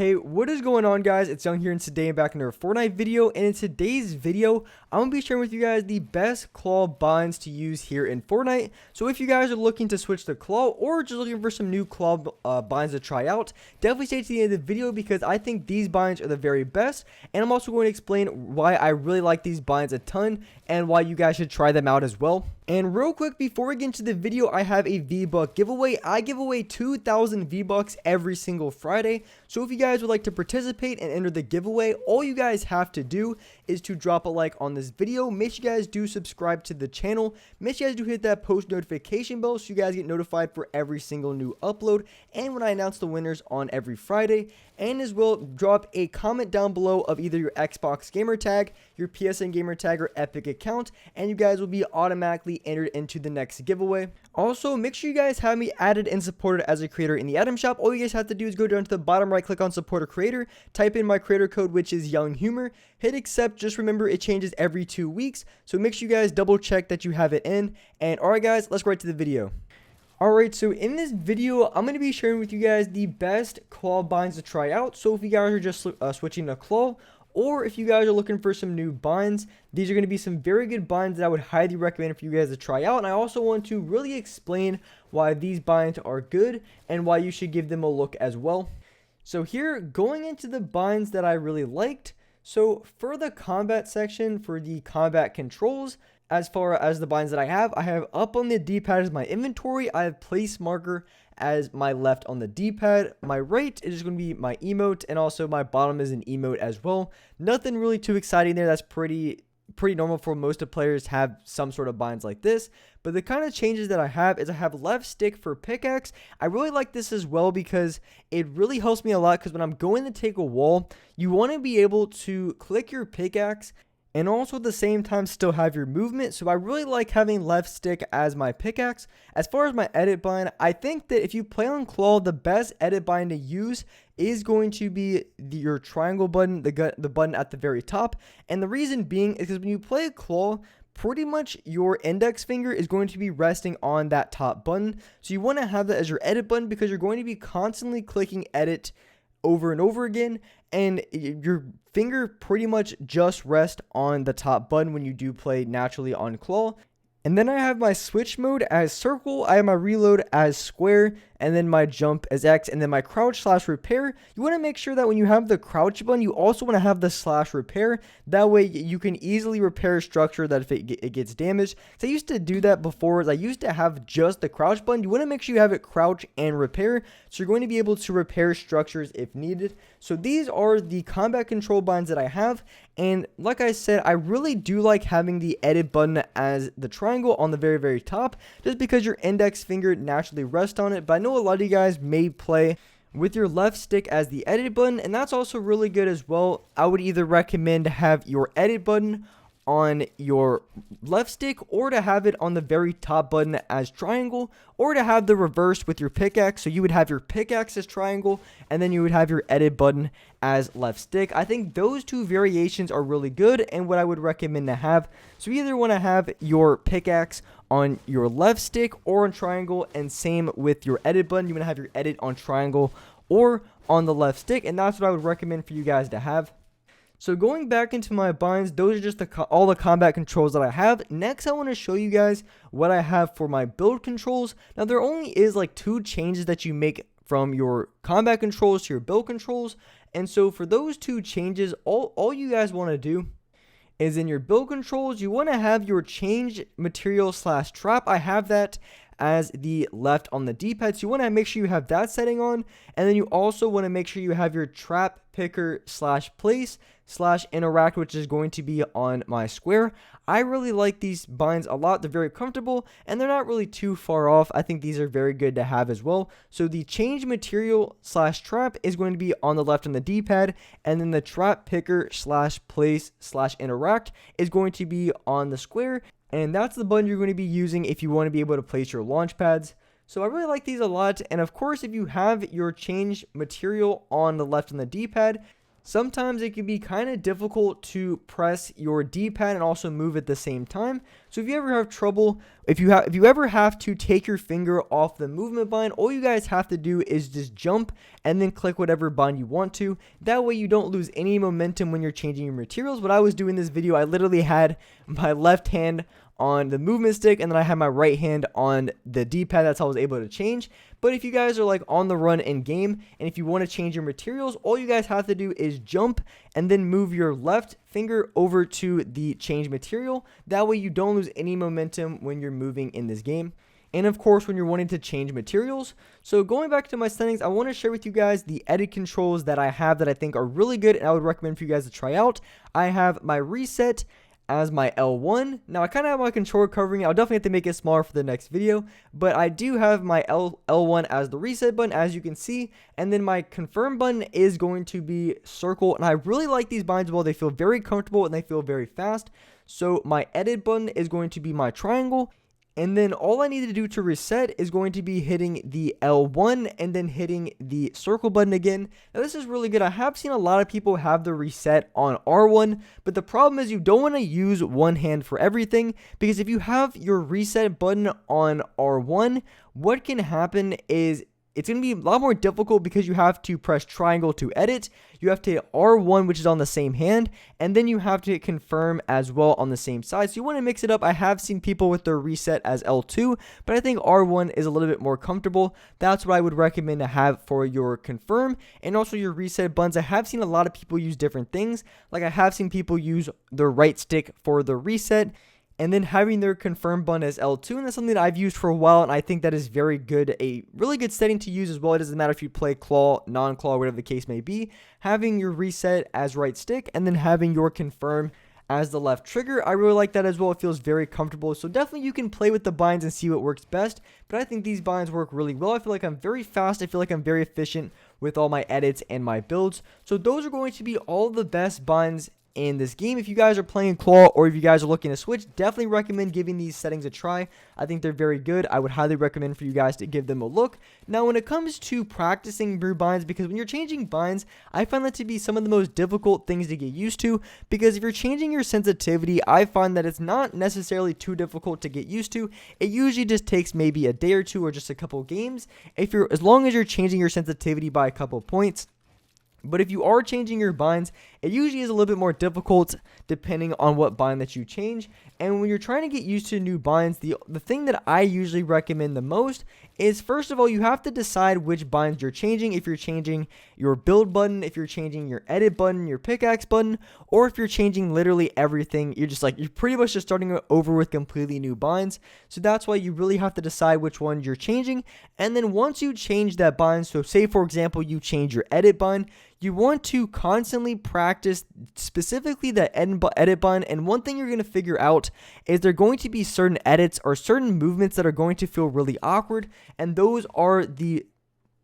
Hey, what is going on, guys? It's Young here, and today I'm back in another Fortnite video. And in today's video, I'm going to be sharing with you guys the best claw binds to use here in Fortnite. So if you guys are looking to switch to claw or just looking for some new claw binds to try out, definitely stay to the end of the video because I think these binds are the very best. And I'm also going to explain why I really like these binds a ton and why you guys should try them out as well. And real quick, before we get into the video, I have a V-Buck giveaway. I give away 2,000 V-Bucks every single Friday. So if you guys would like to participate and enter the giveaway, all you guys have to do is to drop a like on this video. Make sure you guys do subscribe to the channel. Make sure you guys do hit that post notification bell so you guys get notified for every single new upload and when I announce the winners on every Friday. And as well, drop a comment down below of either your Xbox gamer tag, your PSN gamer tag, or Epic account, and you guys will be automatically entered into the next giveaway. Also, make sure you guys have me added and supported as a creator in the item shop. All you guys have to do is go down to the bottom right, click on support a creator, type in my creator code, which is Young Humor, hit accept. Just remember it changes every 2 weeks, so make sure you guys double check that you have it in. And alright guys, let's go right to the video. Alright, so in this video, I'm going to be sharing with you guys the best claw binds to try out. So if you guys are just switching to claw, or if you guys are looking for some new binds, these are going to be some very good binds that I would highly recommend for you guys to try out. And I also want to really explain why these binds are good and why you should give them a look as well. So here, going into the binds that I really liked. So for the combat section, for the combat controls, as far as the binds that I have up on the D-pad as my inventory. I have place marker as my left on the D-pad. My right is going to be my emote, and also my bottom is an emote as well. Nothing really too exciting there. That's pretty normal for most of players to have some sort of binds like this. But the kind of changes that I have is I have left stick for pickaxe. I really like this as well because it really helps me a lot, because when I'm going to take a wall, you want to be able to click your pickaxe and also at the same time still have your movement. So I really like having left stick as my pickaxe. As far as my edit bind, I think that if you play on claw, the best edit bind to use is going to be your triangle button, the button at the very top. And the reason being is because when you play a claw, pretty much your index finger is going to be resting on that top button. So you want to have that as your edit button because you're going to be constantly clicking edit over and over again, and your finger pretty much just rests on the top button when you do play naturally on claw. And then I have my switch mode as circle, I have my reload as square, and then my jump as X, and then my crouch slash repair. You want to make sure that when you have the crouch button, you also want to have the slash repair. That way you can easily repair structure that if it gets damaged. So I used to do that before. I used to have just the crouch button. You want to make sure you have it crouch and repair, so you're going to be able to repair structures if needed. So these are the combat control binds that I have. And like I said, I really do like having the edit button as the triangle on the very top, just because your index finger naturally rests on it. But I know a lot of you guys may play with your left stick as the edit button, and that's also really good as well. I would either recommend to have your edit button on your left stick, or to have it on the very top button as triangle, or to have the reverse with your pickaxe. So you would have your pickaxe as triangle, and then you would have your edit button as left stick. I think those two variations are really good and what I would recommend to have. So you either want to have your pickaxe on your left stick or on triangle, and same with your edit button. You want to have your edit on triangle or on the left stick, and that's what I would recommend for you guys to have. So going back into my binds, those are just all the combat controls that I have. Next, I want to show you guys what I have for my build controls. Now, there only is like 2 changes that you make from your combat controls to your build controls. And so for those 2 changes, all you guys want to do is in your build controls, you want to have your change material slash trap. I have that as the left on the D-pad, so you want to make sure you have that setting on. And then you also want to make sure you have your trap picker slash place slash interact, which is going to be on my square. I really like these binds a lot. They're very comfortable and they're not really too far off. I think these are very good to have as well. So the change material slash trap is going to be on the left on the D-pad, and then the trap picker slash place slash interact is going to be on the square. And that's the button you're going to be using if you want to be able to place your launch pads. So I really like these a lot. And of course, if you have your change material on the left on the D-pad, sometimes it can be kind of difficult to press your D-pad and also move at the same time. So if you ever have trouble, if you ever have to take your finger off the movement bind, all you guys have to do is just jump and then click whatever bind you want to. That way you don't lose any momentum when you're changing your materials. What I was doing in this video, I literally had my left hand on the movement stick and then I had my right hand on the D-pad. That's how I was able to change. But if you guys are like on the run in game and if you want to change your materials, all you guys have to do is jump and then move your left finger over to the change material. That way you don't lose any momentum when you're moving in this game. And of course, when you're wanting to change materials. So going back to my settings, I want to share with you guys the edit controls that I have that I think are really good and I would recommend for you guys to try out. I have my reset as my L1. Now I kind of have my controller covering it. I'll definitely have to make it smaller for the next video, but I do have my L1 as the reset button, as you can see, and then my confirm button is going to be circle, and I really like these binds. Well, they feel very comfortable and they feel very fast. So my edit button is going to be my triangle. And then all I need to do to reset is going to be hitting the L1 and then hitting the circle button again. Now this is really good. I have seen a lot of people have the reset on R1, but the problem is you don't want to use one hand for everything, because if you have your reset button on R1, what can happen is it's going to be a lot more difficult because you have to press triangle to edit. You have to hit R1, which is on the same hand, and then you have to hit confirm as well on the same side. So you want to mix it up. I have seen people with their reset as L2, but I think R1 is a little bit more comfortable. That's what I would recommend to have for your confirm and also your reset buttons. I have seen a lot of people use different things. Like I have seen people use their right stick for the reset, and then having their confirm button as L2, and that's something that I've used for a while, and I think that is very good, a really good setting to use as well. It doesn't matter if you play claw, non-claw, whatever the case may be. Having your reset as right stick, and then having your confirm as the left trigger, I really like that as well. It feels very comfortable, so definitely you can play with the binds and see what works best, but I think these binds work really well. I feel like I'm very fast, I feel like I'm very efficient with all my edits and my builds, so those are going to be all the best binds in this game. If you guys are playing claw or if you guys are looking to switch, definitely recommend giving these settings a try. I think they're very good. I would highly recommend for you guys to give them a look. Now when it comes to practicing your binds, because when you're changing binds, I find that to be some of the most difficult things to get used to, because if you're changing your sensitivity, I find that it's not necessarily too difficult to get used to. It usually just takes maybe a day or two or just a couple games, as long as you're changing your sensitivity by a couple points. But if you are changing your binds, it usually is a little bit more difficult depending on what bind that you change. And when you're trying to get used to new binds, the thing that I usually recommend the most is, first of all, you have to decide which binds you're changing. If you're changing your build button, if you're changing your edit button, your pickaxe button, or if you're changing literally everything, you're pretty much just starting over with completely new binds. So that's why you really have to decide which one you're changing. And then once you change that bind, so say for example you change your edit bind, you want to constantly practice specifically that edit button. And one thing you're going to figure out is there are going to be certain edits or certain movements that are going to feel really awkward, and those are the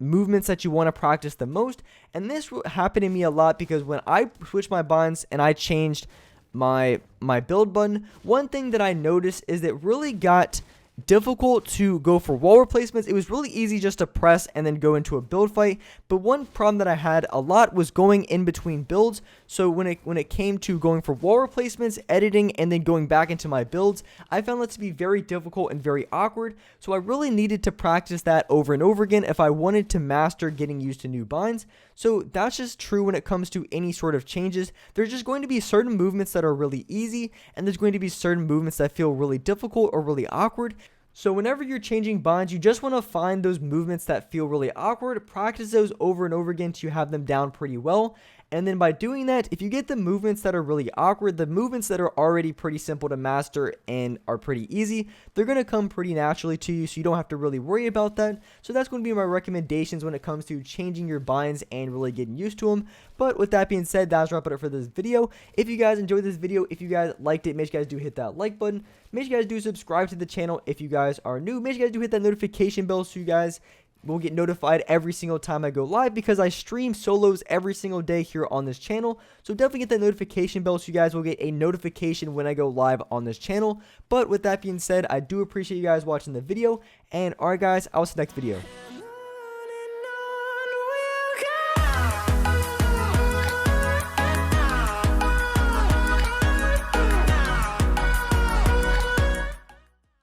movements that you want to practice the most. And this happened to me a lot because when I switched my binds and I changed my build button, one thing that I noticed is that it really got difficult to go for wall replacements. It was really easy just to press and then go into a build fight, but one problem that I had a lot was going in between builds. So when it came to going for wall replacements, editing, and then going back into my builds, I found that to be very difficult and very awkward. So I really needed to practice that over and over again if I wanted to master getting used to new binds. So that's just true when it comes to any sort of changes. There's just going to be certain movements that are really easy, and there's going to be certain movements that feel really difficult or really awkward. So whenever you're changing binds, you just want to find those movements that feel really awkward, practice those over and over again till you have them down pretty well. And then by doing that, if you get the movements that are really awkward, the movements that are already pretty simple to master and are pretty easy, they're going to come pretty naturally to you, so you don't have to really worry about that. So that's going to be my recommendations when it comes to changing your binds and really getting used to them. But with that being said, that's wrap it up for this video. If you guys enjoyed this video, if you guys liked it, make sure you guys do hit that like button. Make sure you guys do subscribe to the channel if you guys are new. Make sure you guys do hit that notification bell so you guys will get notified every single time I go live, because I stream solos every single day here on this channel. So definitely get that notification bell so you guys will get a notification when I go live on this channel. But with that being said, I do appreciate you guys watching the video, and alright guys, I'll see you next video.